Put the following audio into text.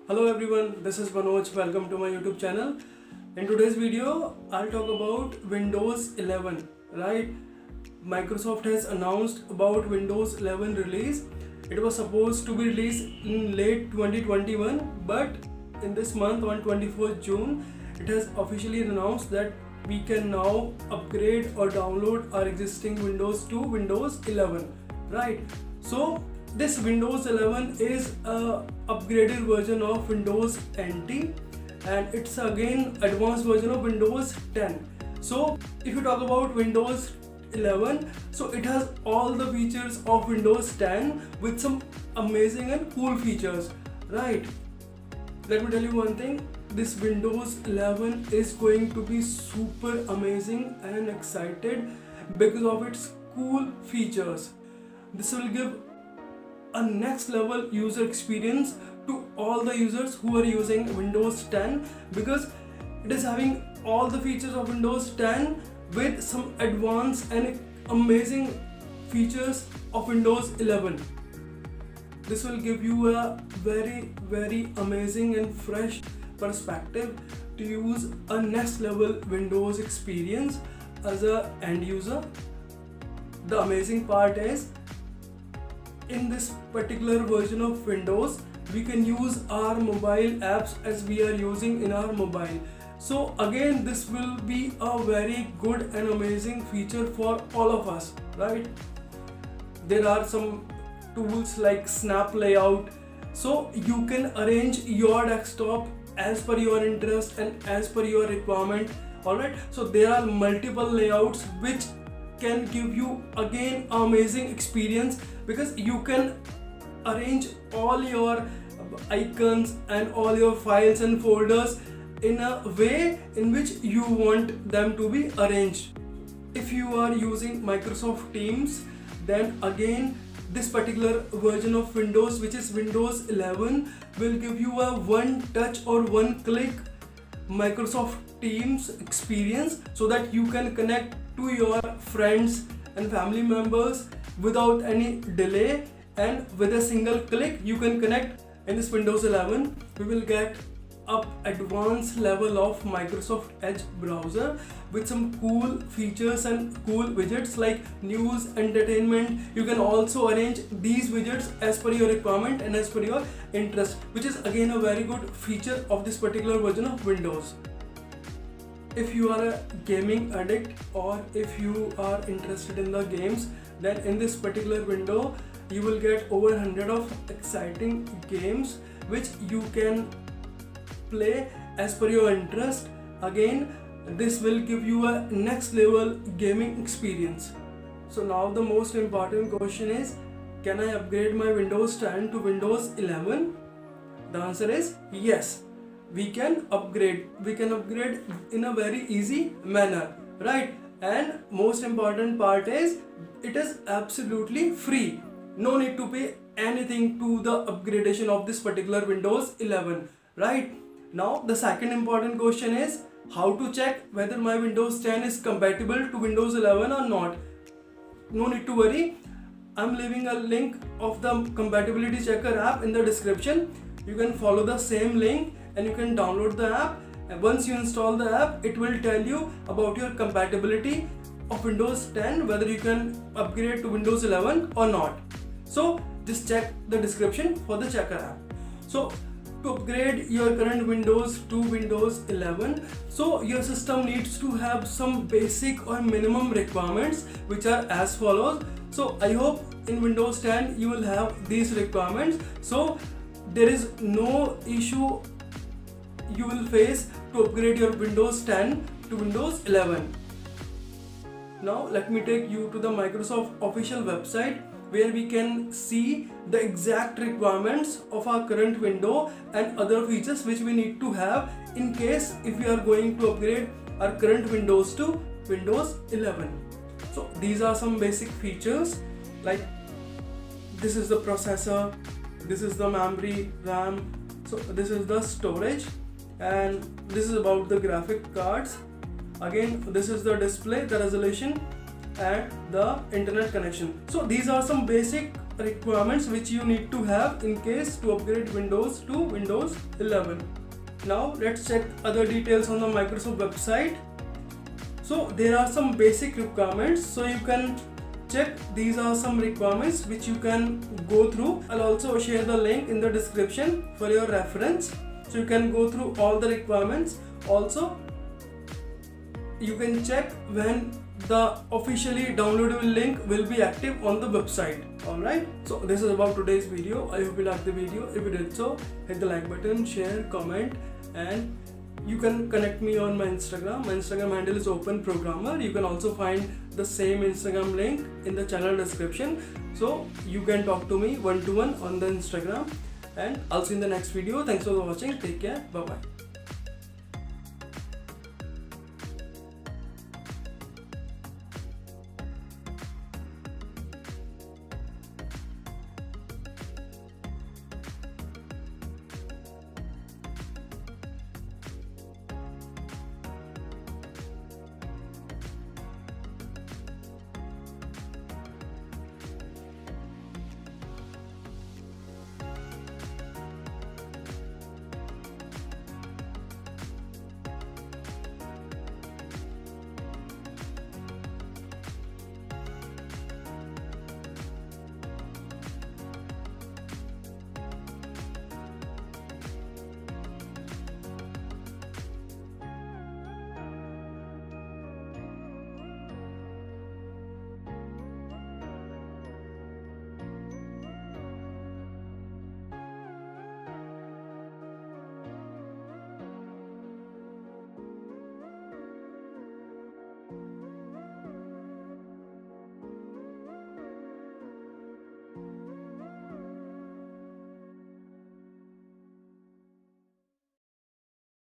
Hello everyone, this is Manoj. Welcome to my YouTube channel. In today's video, I'll talk about Windows 11. Right? Microsoft has announced about Windows 11 release. It was supposed to be released in late 2021, but in this month on 24th June, it has officially announced that we can now upgrade or download our existing Windows to Windows 11. Right? So this Windows 11 is a upgraded version of Windows NT, and it's again advanced version of Windows 10. So if you talk about Windows 11, so it has all the features of Windows 10 with some amazing and cool features, right? Let me tell you one thing, this Windows 11 is going to be super amazing and excited because of its cool features. This will give a next level user experience to all the users who are using Windows 10, because it is having all the features of Windows 10 with some advanced and amazing features of Windows 11. This will give you a very amazing and fresh perspective to use a next level Windows experience as a end user. The amazing part is, in this particular version of Windows, we can use our mobile apps as we are using in our mobile. So again, this will be a very good and amazing feature for all of us, right? There are some tools like Snap Layout, so you can arrange your desktop as per your interest and as per your requirement. Alright, so there are multiple layouts which can give you again amazing experience, because you can arrange all your icons and all your files and folders in a way in which you want them to be arranged. If you are using Microsoft Teams, then again this particular version of Windows, which is Windows 11, will give you a one touch or one click Microsoft Teams experience, so that you can connect to your friends and family members without any delay, and with a single click you can connect. In this Windows 11, we will get up advanced level of Microsoft Edge browser with some cool features and cool widgets like news, entertainment. You can also arrange these widgets as per your requirement and as per your interest, which is again a very good feature of this particular version of Windows. If you are a gaming addict, or if you are interested in the games, then in this particular window you will get over 100 of exciting games which you can play as per your interest. Again, this will give you a next level gaming experience. So now the most important question is, can I upgrade my Windows 10 to Windows 11? The answer is yes. We can upgrade in a very easy manner, right? And most important part is, it is absolutely free. No need to pay anything to the upgradation of this particular Windows 11, right? Now the second important question is, how to check whether my Windows 10 is compatible to Windows 11 or not. No need to worry, I'm leaving a link of the compatibility checker app in the description. You can follow the same link and you can download the app, and once you install the app, it will tell you about your compatibility of Windows 10, whether you can upgrade to Windows 11 or not. So just check the description for the checker app. So to upgrade your current Windows to Windows 11, so your system needs to have some basic or minimum requirements, which are as follows. So I hope in Windows 10 you will have these requirements, so there is no issue you will face to upgrade your Windows 10 to Windows 11. Now let me take you to the Microsoft official website, where we can see the exact requirements of our current window and other features which we need to have in case if we are going to upgrade our current Windows to Windows 11. So these are some basic features, like this is the processor, this is the memory, RAM, so this is the storage, and this is about the graphic cards. Again, this is the display, the resolution, and the internet connection. So these are some basic requirements which you need to have in case to upgrade Windows to Windows 11. Now let's check other details on the Microsoft website. So there are some basic requirements, so you can check. These are some requirements which you can go through. I'll also share the link in the description for your reference, so you can go through all the requirements. Also, you can check when the officially downloadable link will be active on the website. Alright, so this is about today's video. I hope you liked the video. If you did so, hit the like button, share, comment, and you can connect me on my Instagram. My Instagram handle is openprogrammer. You can also find the same Instagram link in the channel description, so you can talk to me one-to-one on the Instagram. And I'll see you in the next video. Thanks for watching. Take care. Bye bye.